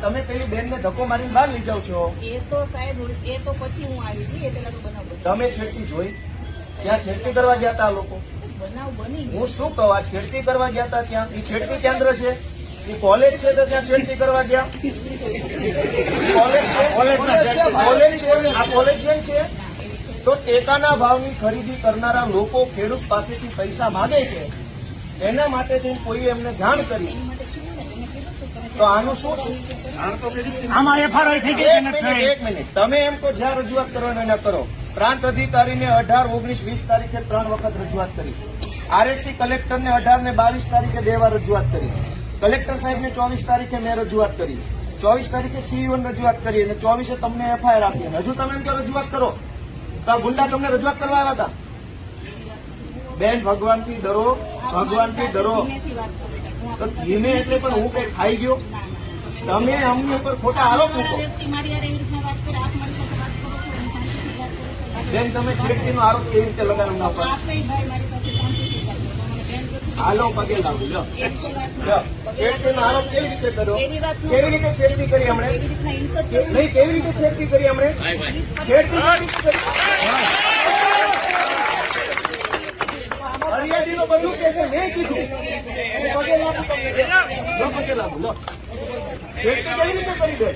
તમે પેલી બેન ને ધક્કો મારીને બહાર લઈ જાવ છો. એ તો સાહેબ એ તો પછી હું આવી હતી, એ પેલા તો બનાવ બન્યો. તમે છેડતી જોઈ? ત્યાં છેડતી કરવા ગયા હતા આ લોકો? બનાવ બની હું શું કહું, આ છેડતી કરવા ગયા હતા ત્યાં? એ છેડતી કેન્દ્ર છે, એ કોલેજ છે તો ત્યાં છેડતી કરવા ગયા? કોલેજ છે, કોલેજ છે, આ કોલેજ છે. તો ટેકાના ભાવની ખરીદી કરનારા લોકો ખેડૂત પાસેથી પૈસા માંગે છે, એના માટે કોઈ એમને જાણ કરી એની માટે શું ને એને કીધું તું તમે તો આનું શું છે? આમાં એફઆરઆઈ થઈ ગઈ. એક મિનિટ, તમે એમ તો જ્યાં રજૂઆત કરવાની એના કરો. પ્રાંત અધિકારીને 18, 19, 20 તારીખે 3 વખત રજૂઆત કરી. આરએસસી કલેક્ટરને 18 ને 22 તારીખે 2 વાર રજૂઆત કરી. કલેક્ટર સાહેબને 24 તારીખે મેં રજૂઆત કરી. 24 તારીખે સીઈઓને રજૂઆત કરી અને 24 તમને એફઆઈઆર આપી. હજુ તમે એમ કે રજૂઆત કરો તો આ ગુંડા તમને રજૂઆત કરવા આવ્યા હતા? બેન, ભગવાનથી ડરો, ભગવાનથી ડરો. ધીમેથી વાત કરો બેટા. હું તો આપણા ધીમે એટલે પણ હું કઈ ખાઈ ગયો? ના તમે અમને ઉપર ખોટા આરોપ સામેવાળા મૂકો. વ્યક્તિ મારી યાર એવી રીતના વાત કરે, આપ મારી સાથે વાત કરો છો, હું શાંતિથી વાત કરું છું. બેન, તમે છેડતીનો આરોપ કેવી રીતે લગાડો ના ઉપર? આપે ભાઈ મારી સાથે શાંતિથી વાત કરો. મને બેન કીધું. હાલો, પગે લાગુ. લો, એક તો વાત લો. છેડતીનો આરોપ કેવી રીતે કર્યો? એવી વાત ન કેવી રીતે છેડતી કરી હમણે? એવી રીતના ઇન્સર્ટ નહીં, કેવી રીતે છેડતી કરી હમણે? છેડતી કરી. હરિયાળીનું બધું કે છે, મેં કીધું. હું પગે લાગુ તમને. લો, પગે લાગુ. લો, છેડતી કેવી રીતે કરી દે?